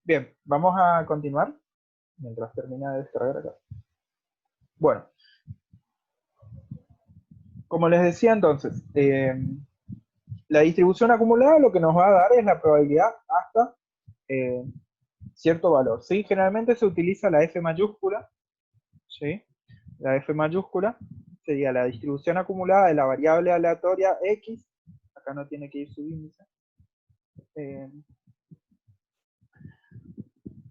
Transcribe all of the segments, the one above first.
Bien, vamos a continuar mientras termina de descargar acá. Bueno, como les decía entonces, la distribución acumulada lo que nos va a dar es la probabilidad hasta eh, cierto valor, ¿sí? Generalmente se utiliza la F mayúscula, ¿sí? La F mayúscula sería la distribución acumulada de la variable aleatoria X, acá no tiene que ir su índice, eh,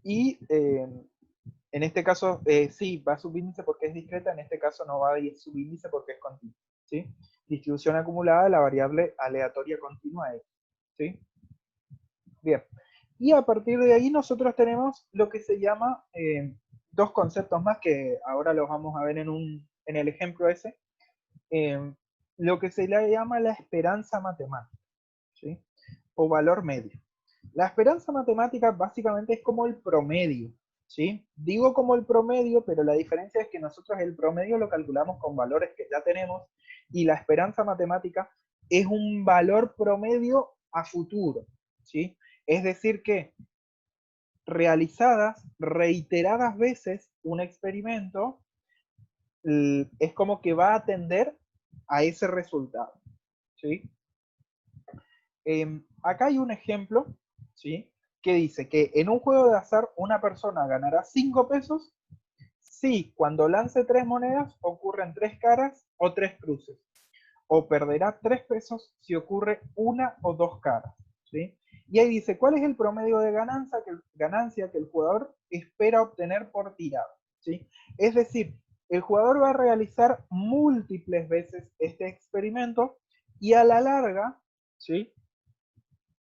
y en este caso sí, va subíndice porque es discreta, en este caso no va a ir subíndice porque es continua, ¿sí? Distribución acumulada de la variable aleatoria continua X, ¿sí? Bien, y a partir de ahí nosotros tenemos lo que se llama dos conceptos más que ahora los vamos a ver en el ejemplo ese, eh, lo que se le llama la esperanza matemática, ¿sí? O valor medio. La esperanza matemática básicamente es como el promedio, ¿sí? Digo como el promedio, pero la diferencia es que nosotros el promedio lo calculamos con valores que ya tenemos y la esperanza matemática es un valor promedio a futuro, ¿sí? Es decir que realizadas reiteradas veces un experimento es como que va a tender a ese resultado, ¿sí? Acá hay un ejemplo, ¿sí? Que dice que en un juego de azar una persona ganará 5 pesos si cuando lance 3 monedas ocurren 3 caras o 3 cruces. O perderá 3 pesos si ocurre una o 2 caras, ¿sí? Y ahí dice, ¿cuál es el promedio de ganancia que el jugador espera obtener por tirada? ¿Sí? Es decir, el jugador va a realizar múltiples veces este experimento y a la larga, ¿sí?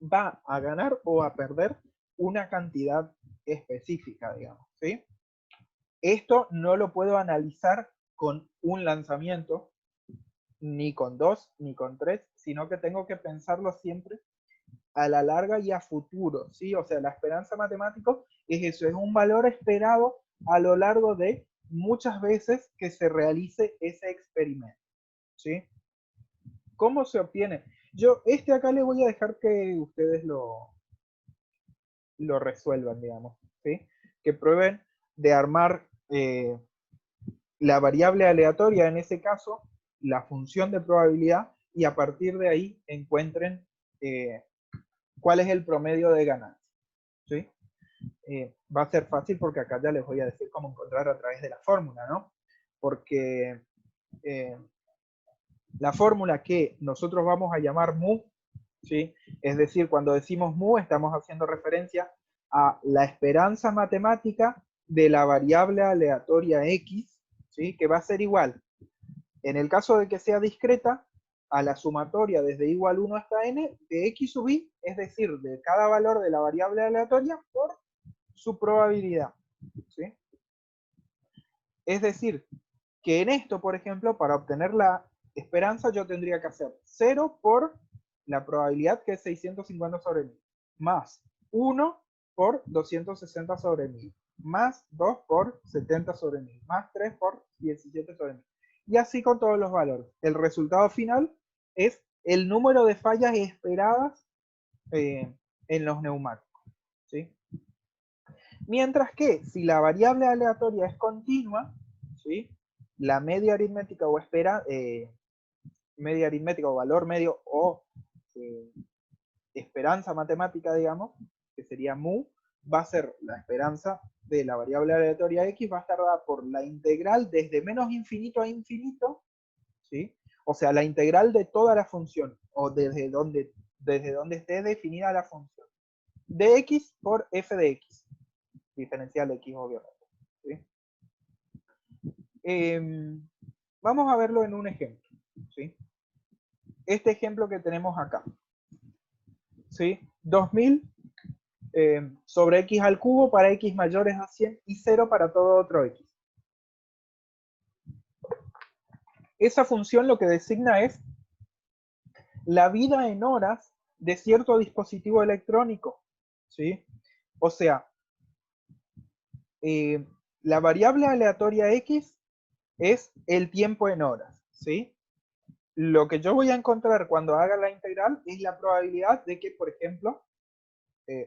Va a ganar o a perder una cantidad específica, digamos, ¿sí? Esto no lo puedo analizar con un lanzamiento, ni con dos, ni con tres, sino que tengo que pensarlo siempre a la larga y a futuro, ¿sí? O sea, la esperanza matemática es eso, es un valor esperado a lo largo de muchas veces que se realice ese experimento, ¿sí? ¿Cómo se obtiene? Yo, acá le voy a dejar que ustedes lo resuelvan, digamos, ¿sí? Que prueben de armar la variable aleatoria, en ese caso, la función de probabilidad, y a partir de ahí encuentren cuál es el promedio de ganancia, ¿sí? Va a ser fácil porque acá ya les voy a decir cómo encontrar a través de la fórmula, ¿no? Porque eh, la fórmula que nosotros vamos a llamar mu, ¿sí? Es decir, cuando decimos mu estamos haciendo referencia a la esperanza matemática de la variable aleatoria x, ¿sí? Que va a ser igual, en el caso de que sea discreta, a la sumatoria desde igual 1 hasta n de x sub i, es decir, de cada valor de la variable aleatoria por su probabilidad, ¿sí? Es decir, que en esto, por ejemplo, para obtener la esperanza, yo tendría que hacer 0 por la probabilidad, que es 650 sobre 1000, más 1 por 260 sobre 1000, más 2 por 70 sobre 1000, más 3 por 17 sobre 1000. Y así con todos los valores. El resultado final es el número de fallas esperadas en los neumáticos, ¿sí? Mientras que si la variable aleatoria es continua, ¿sí? La media aritmética o media aritmética o valor medio o eh, esperanza matemática, digamos, que sería mu, va a ser la esperanza de la variable aleatoria x, va a estar dada por la integral desde menos infinito a infinito, ¿sí? O sea, la integral de toda la función, o desde donde esté definida la función, de x por f de x, diferencial de x, obviamente, ¿sí? Vamos a verlo en un ejemplo, ¿sí? Este ejemplo que tenemos acá, ¿sí? 2000 sobre x al cubo para x mayores a 100 y 0 para todo otro x. Esa función lo que designa es la vida en horas de cierto dispositivo electrónico, ¿sí? O sea, la variable aleatoria x es el tiempo en horas, ¿sí? Lo que yo voy a encontrar cuando haga la integral es la probabilidad de que, por ejemplo,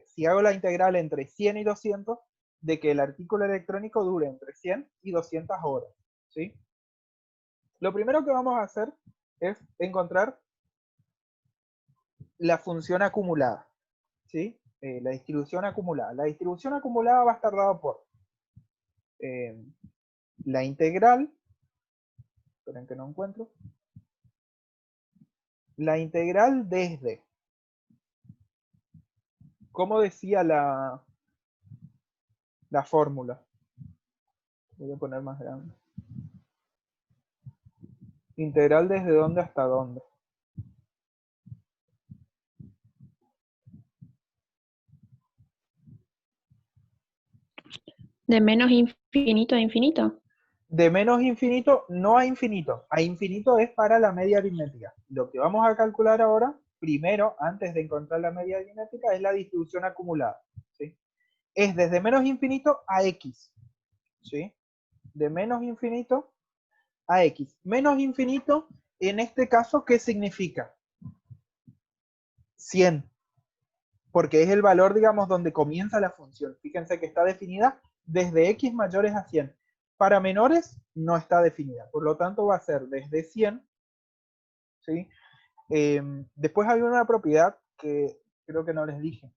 si hago la integral entre 100 y 200, de que el artículo electrónico dure entre 100 y 200 horas, ¿sí? Lo primero que vamos a hacer es encontrar la función acumulada, ¿sí? La distribución acumulada. La distribución acumulada va a estar dada por la integral, esperen que no encuentro, la integral desde, ¿cómo decía la fórmula? Voy a poner más grande. Integral desde dónde hasta dónde. De menos infinito a infinito. De menos infinito no a infinito. A infinito es para la media aritmética. Lo que vamos a calcular ahora, primero, antes de encontrar la media aritmética, es la distribución acumulada, ¿sí? Es desde menos infinito a x, ¿sí? De menos infinito a x. Menos infinito, en este caso, ¿qué significa? 100. Porque es el valor, digamos, donde comienza la función. Fíjense que está definida desde x mayores a 100. Para menores no está definida, por lo tanto va a ser desde 100, ¿sí? Después hay una propiedad que creo que no les dije,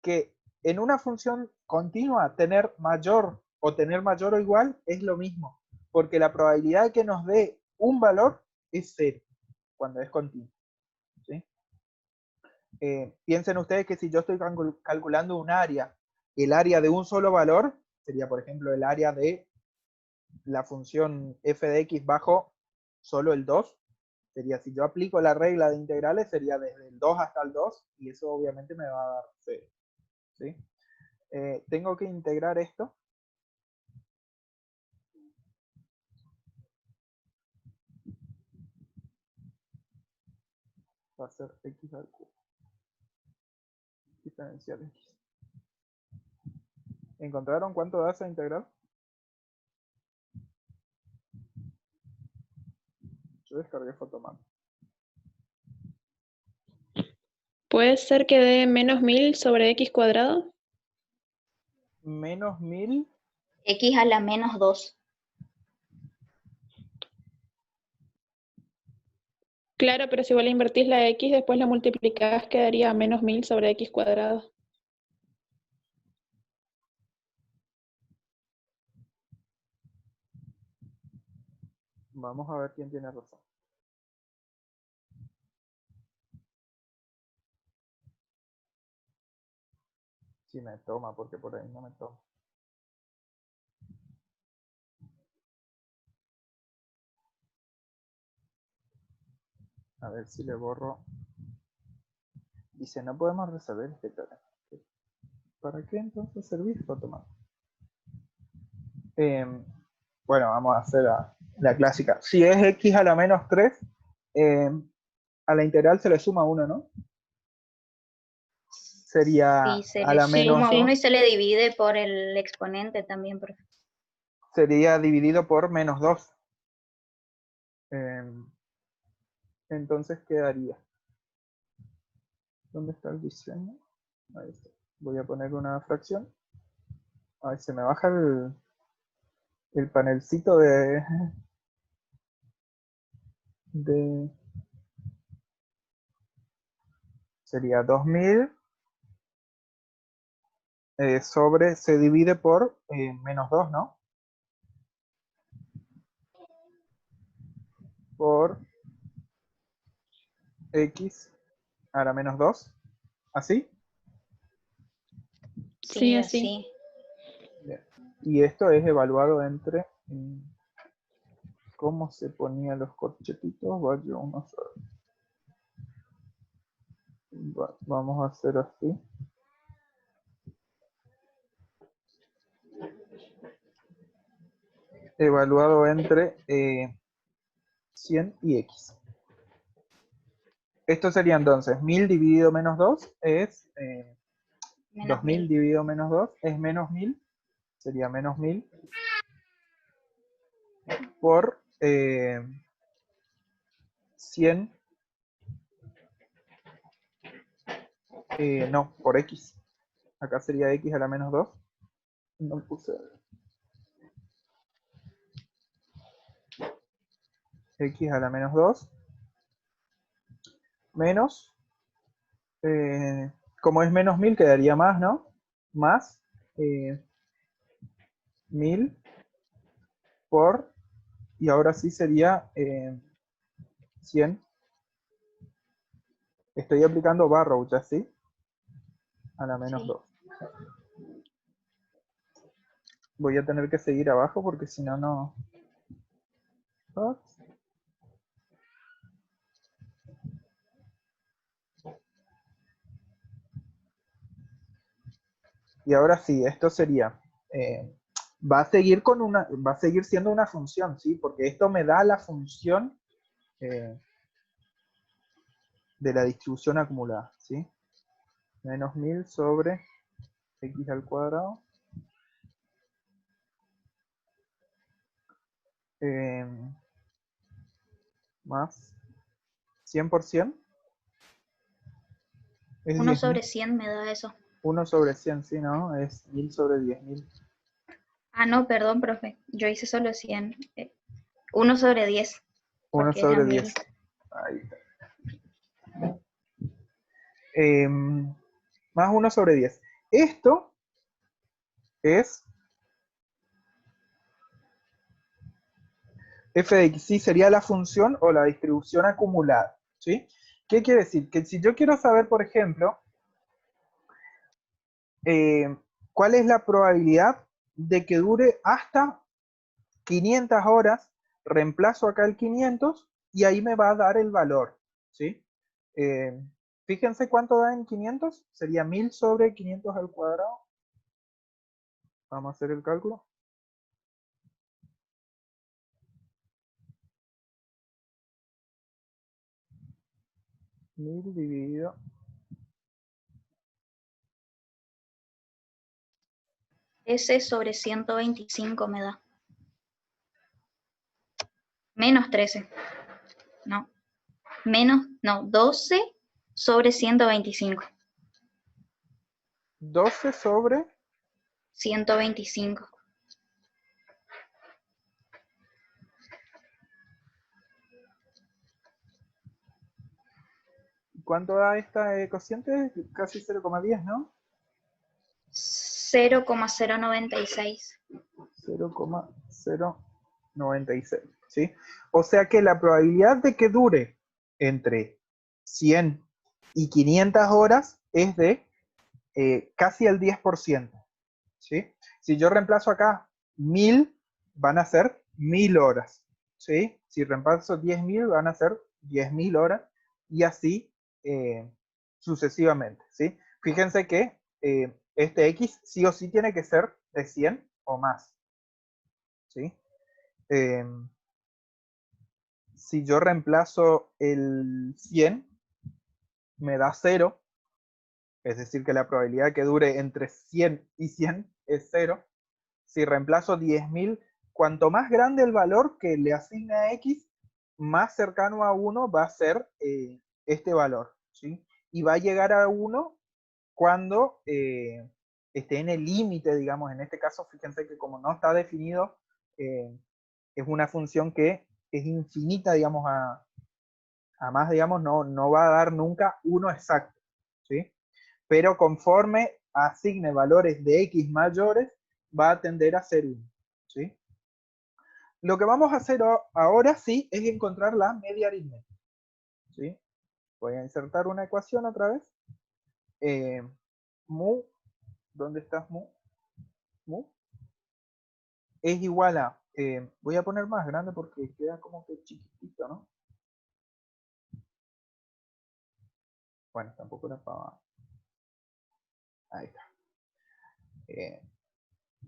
que en una función continua tener mayor o igual es lo mismo, porque la probabilidad de que nos dé un valor es 0 cuando es continua, ¿sí? Piensen ustedes que si yo estoy calculando un área, el área de un solo valor sería, por ejemplo, el área de la función f de x bajo solo el 2. Sería, si yo aplico la regla de integrales, sería desde el 2 hasta el 2, y eso obviamente me va a dar 0. ¿Sí? Tengo que integrar esto. Va a ser x al cubo. Diferencial x. ¿Encontraron cuánto da esa integral? Yo descargué Photoman. ¿Puede ser que dé menos 1000 sobre x cuadrado? Menos 1000. X a la menos 2. Claro, pero si vos le invertís la x, después la multiplicás, quedaría menos 1000 sobre x cuadrado. Vamos a ver quién tiene razón. Si me toma, porque por ahí no me toma. A ver si le borro. Dice, no podemos resolver este teorema. ¿Para qué entonces servir Photoman? Bueno, vamos a hacer la clásica. Si es x a la menos 3, a la integral se le suma 1, ¿no? Sería Sí, se a le la menos suma 1 y se le divide por el exponente también, profe. sería dividido por menos 2. Entonces quedaría. ¿Dónde está el diseño? Ahí está. Voy a poner una fracción. Ahí se me baja el panelcito de sería 2000 sobre, se divide por menos 2, ¿no? Por x a la menos 2. ¿Así? Sí, así. Bien. Y esto es evaluado entre... ¿Cómo se ponían los corchetitos? Vaya uno solo. Vamos a hacer así. Evaluado entre 100 y x. Esto sería entonces 1000 dividido menos 2 es 2000 dividido menos 2 es menos 1000. Sería menos 1000 por 100. No, por x. Acá sería x a la menos 2. No puse x a la menos 2 menos, como es menos 1000 quedaría más, ¿no? Más 1000 por, y ahora sí sería 100. Estoy aplicando barrow ya, ¿sí? A la menos Sí. 2. Voy a tener que seguir abajo porque si no, no... Ups. Y ahora sí, esto sería, va a seguir siendo una función, ¿sí? Porque esto me da la función de la distribución acumulada, ¿sí? Menos 1000 sobre x al cuadrado. Más 100%. Es 1 10.000. sobre 100 me da eso. 1 sobre 100, ¿sí, no? Es 1000 sobre 10.000. Ah, no, perdón, profe. Yo hice solo 100. 1 sobre 10. 1 Porque es la sobre 1000. 10. Ahí está. Más 1 sobre 10. Esto es f de x, ¿sí? Sería la función o la distribución acumulada, ¿sí? ¿Qué quiere decir? Que si yo quiero saber, por ejemplo, cuál es la probabilidad de que dure hasta 500 horas, reemplazo acá el 500 y ahí me va a dar el valor, ¿sí? Fíjense cuánto da en 500, sería 1000 sobre 500 al cuadrado. Vamos a hacer el cálculo. 1000 dividido. S sobre 125 me da. Menos 13. No. No, 12 sobre 125. 12 sobre 125. ¿cuánto da esta cociente? Casi 0,10, ¿no? 0,096. 0,096, ¿sí? O sea que la probabilidad de que dure entre 100 y 500 horas es de casi el 10%, ¿sí? Si yo reemplazo acá 1000, van a ser 1000 horas, ¿sí? Si reemplazo 10.000, van a ser 10.000 horas y así sucesivamente, ¿sí? Fíjense que este x sí o sí tiene que ser de 100 o más, ¿sí? Si yo reemplazo el 100, me da 0, es decir, que la probabilidad de que dure entre 100 y 100 es 0. Si reemplazo 10.000, cuanto más grande el valor que le asigne a x, más cercano a 1 va a ser este valor, ¿sí? Y va a llegar a 1 cuando esté en el límite, digamos, en este caso, fíjense que como no está definido, es una función que es infinita, digamos, a más, digamos, no va a dar nunca 1 exacto, ¿sí? Pero conforme asigne valores de x mayores, va a tender a ser 1, ¿sí? Lo que vamos a hacer ahora sí es encontrar la media aritmética, ¿sí? Voy a insertar una ecuación otra vez. Mu, ¿dónde estás mu? Mu es igual a, voy a poner más grande porque queda como que chiquitito, ¿no? Bueno, tampoco era para... Ahí está.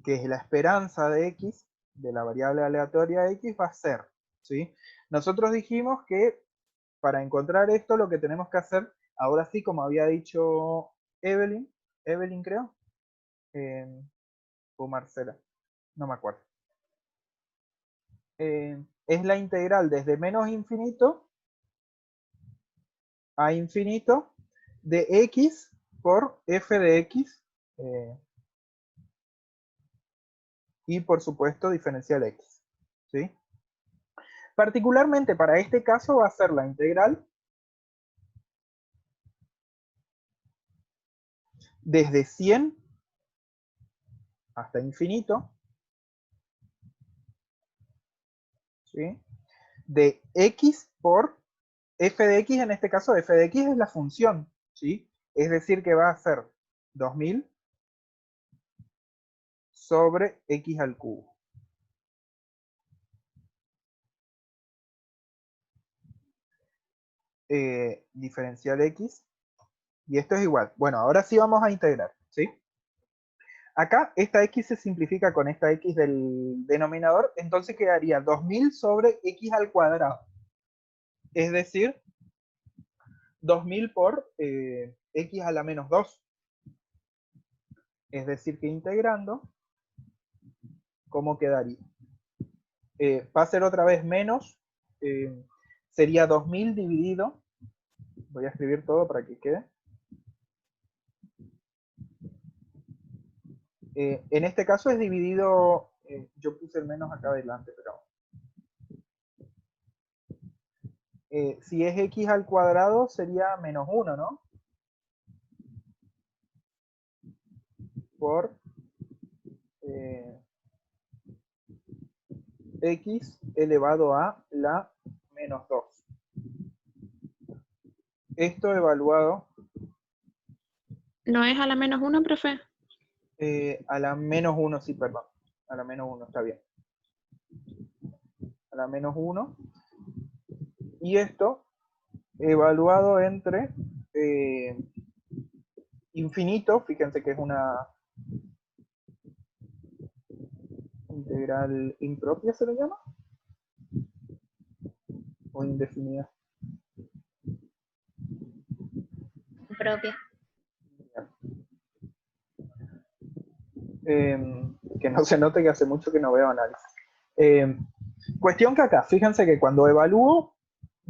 Que es la esperanza de x, de la variable aleatoria x, va a ser, ¿sí? Nosotros dijimos que para encontrar esto lo que tenemos que hacer, ahora sí, como había dicho Evelyn creo, o Marcela, no me acuerdo. Es la integral desde menos infinito a infinito de x por f de x Y por supuesto diferencial x. ¿Sí? Particularmente para este caso va a ser la integral desde 100 hasta infinito, ¿sí? De x por f de x, en este caso f de x es la función, ¿sí? Es decir que va a ser 2000 sobre x al cubo. Diferencial x, y esto es igual. Bueno, ahora sí vamos a integrar, ¿sí? Acá esta x se simplifica con esta x del denominador, entonces quedaría 2000 sobre x al cuadrado. Es decir, 2000 por x a la menos 2. Es decir que integrando, ¿cómo quedaría? Va a ser otra vez menos, sería 2000 dividido, voy a escribir todo para que quede. En este caso es dividido, yo puse el menos acá adelante, pero si es x al cuadrado sería menos 1, ¿no? Por x elevado a la menos 2. Esto evaluado ¿No es a la menos 1, profe? a la menos 1, sí, perdón. A la menos 1, está bien. A la menos 1. Y esto evaluado entre infinito, fíjense que es una integral impropia, ¿se le llama? O indefinida. Propia. Que no se note que hace mucho que no veo análisis. Cuestión que acá, fíjense que cuando evalúo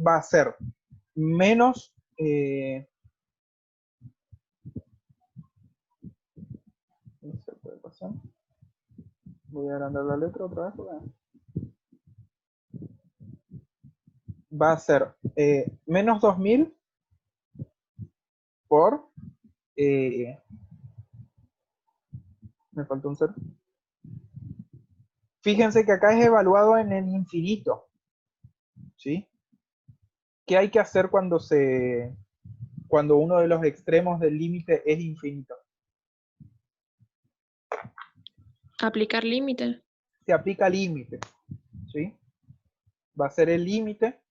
va a ser menos no se puede pasar. Voy a agrandar la letra otra vez. Va a ser menos 2000 por me faltó un 0. Fíjense que acá es evaluado en el infinito, ¿sí? ¿Qué hay que hacer cuando uno de los extremos del límite es infinito? Aplicar límite. Se aplica límite, ¿sí? Va a ser el límite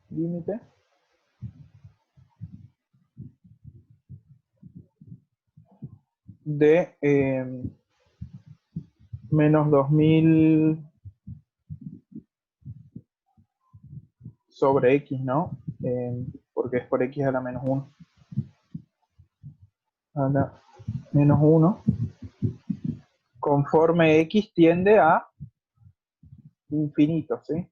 límite de menos 2000 sobre x, ¿no? Porque es por x a la menos 1. A la menos 1. Conforme x tiende a infinito, ¿sí?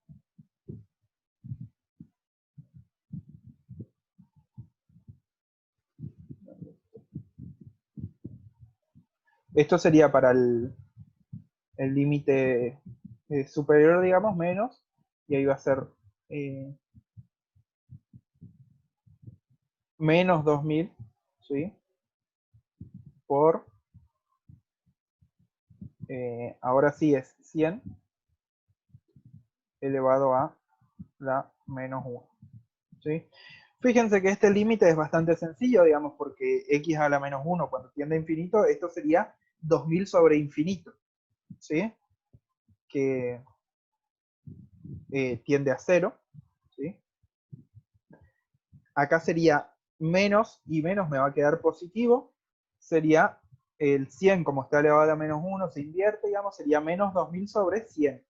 Esto sería para el límite superior, digamos, menos, y ahí va a ser menos 2000, ¿sí? Por, ahora sí es 100 elevado a la menos 1, ¿sí? Fíjense que este límite es bastante sencillo, digamos, porque x a la menos 1 cuando tiende a infinito, esto sería 2000 sobre infinito, ¿sí? Que tiende a 0, ¿sí? Acá sería menos y menos me va a quedar positivo, sería el 100 como está elevado a la menos 1, se invierte, digamos, sería menos 2000 sobre 100.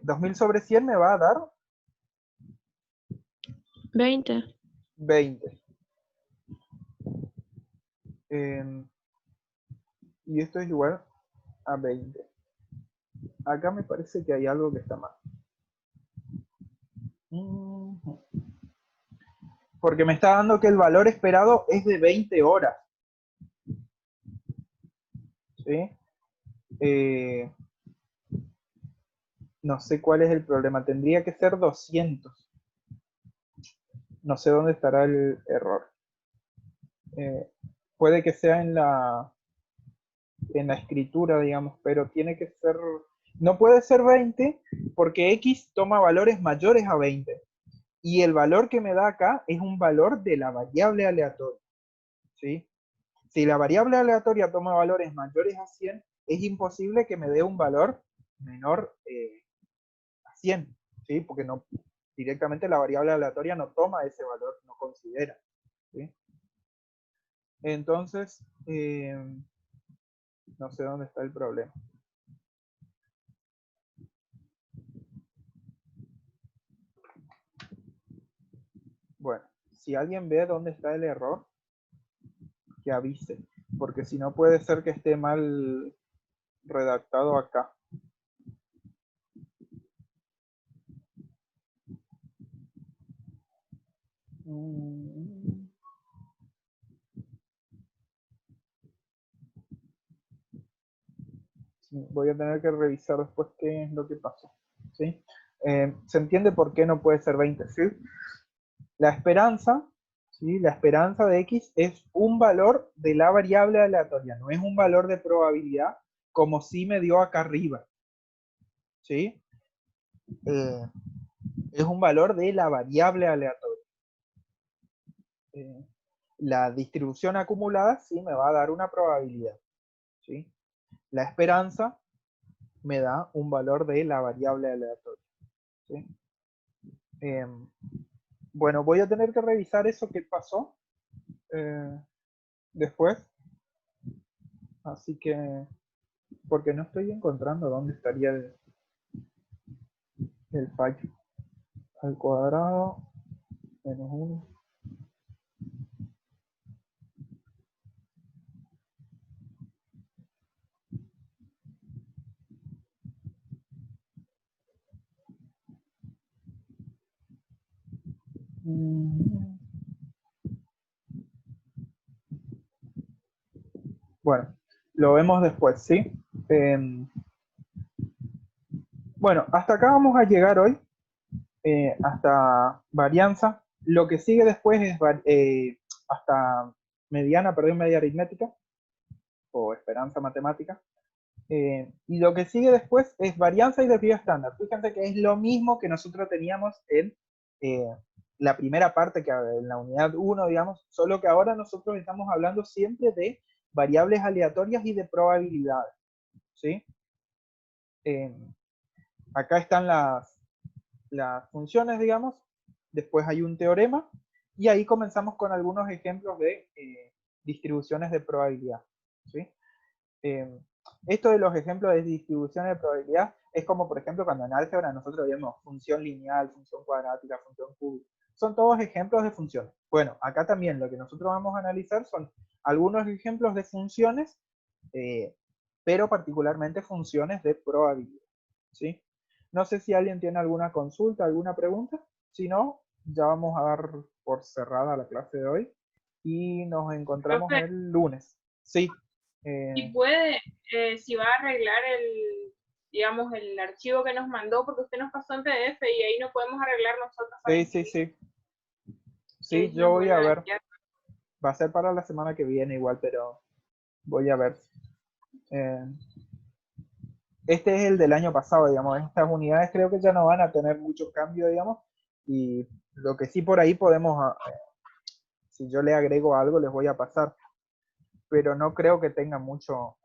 2000 sobre 100 me va a dar 20. 20. Y esto es igual a 20. Acá me parece que hay algo que está mal. Porque me está dando que el valor esperado es de 20 horas. ¿Sí? No sé cuál es el problema. Tendría que ser 200. No sé dónde estará el error. Puede que sea en la escritura, digamos, pero tiene que ser... No puede ser 20 porque X toma valores mayores a 20. Y el valor que me da acá es un valor de la variable aleatoria. ¿Sí? Si la variable aleatoria toma valores mayores a 100, es imposible que me dé un valor menor a 100, ¿sí? Porque no, directamente la variable aleatoria no toma ese valor, no considera. ¿Sí? Entonces, no sé dónde está el problema. Bueno, si alguien ve dónde está el error, que avise, porque si no puede ser que esté mal redactado acá. Voy a tener que revisar después qué es lo que pasó. ¿Sí? ¿Se entiende por qué no puede ser 20? ¿Sí? La esperanza, ¿sí? La esperanza de X es un valor de la variable aleatoria, no es un valor de probabilidad como si me dio acá arriba. ¿Sí? Es un valor de la variable aleatoria. La distribución acumulada sí me va a dar una probabilidad. ¿Sí? La esperanza me da un valor de la variable aleatoria. ¿Sí? Bueno, voy a tener que revisar eso que pasó después. Así que, porque no estoy encontrando dónde estaría el fallo. Al cuadrado menos 1. Bueno, lo vemos después, ¿sí? Bueno, hasta acá vamos a llegar hoy, hasta varianza. Lo que sigue después es hasta mediana, perdón, media aritmética, o esperanza matemática. Y lo que sigue después es varianza y desvío estándar. Fíjense que es lo mismo que nosotros teníamos en la primera parte, que en la unidad 1, digamos, solo que ahora nosotros estamos hablando siempre de variables aleatorias y de probabilidades. ¿Sí? Acá están las funciones, digamos, después hay un teorema, y ahí comenzamos con algunos ejemplos de distribuciones de probabilidad. ¿Sí? Esto de los ejemplos de distribuciones de probabilidad es como, por ejemplo, cuando en álgebra nosotros vemos función lineal, función cuadrática, función cúbica. Son todos ejemplos de funciones. Bueno, acá también lo que nosotros vamos a analizar son algunos ejemplos de funciones, pero particularmente funciones de probabilidad. ¿Sí? No sé si alguien tiene alguna consulta, alguna pregunta. Si no, ya vamos a dar por cerrada la clase de hoy y nos encontramos Profe, el lunes. Sí. si puede, si va a arreglar digamos, el archivo que nos mandó, porque usted nos pasó en PDF y ahí no podemos arreglar nosotros. Sí. Sí, yo voy a ver. Va a ser para la semana que viene igual, pero voy a ver. Este es el del año pasado, digamos. Estas unidades creo que ya no van a tener mucho cambio, digamos. Y lo que sí por ahí podemos, si yo le agrego algo, les voy a pasar. Pero no creo que tenga mucho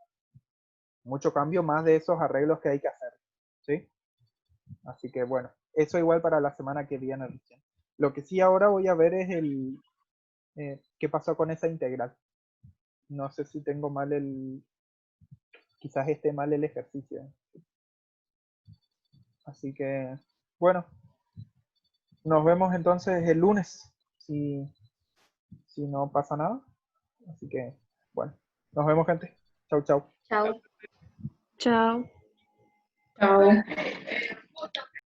cambio más de esos arreglos que hay que hacer. ¿Sí? Así que bueno, eso igual para la semana que viene. Lo que sí ahora voy a ver es qué pasó con esa integral. No sé si tengo mal quizás esté mal el ejercicio. Así que, bueno, nos vemos entonces el lunes, si no pasa nada. Así que, bueno, nos vemos, gente. Chau, chau. Chao. Chao. Chao.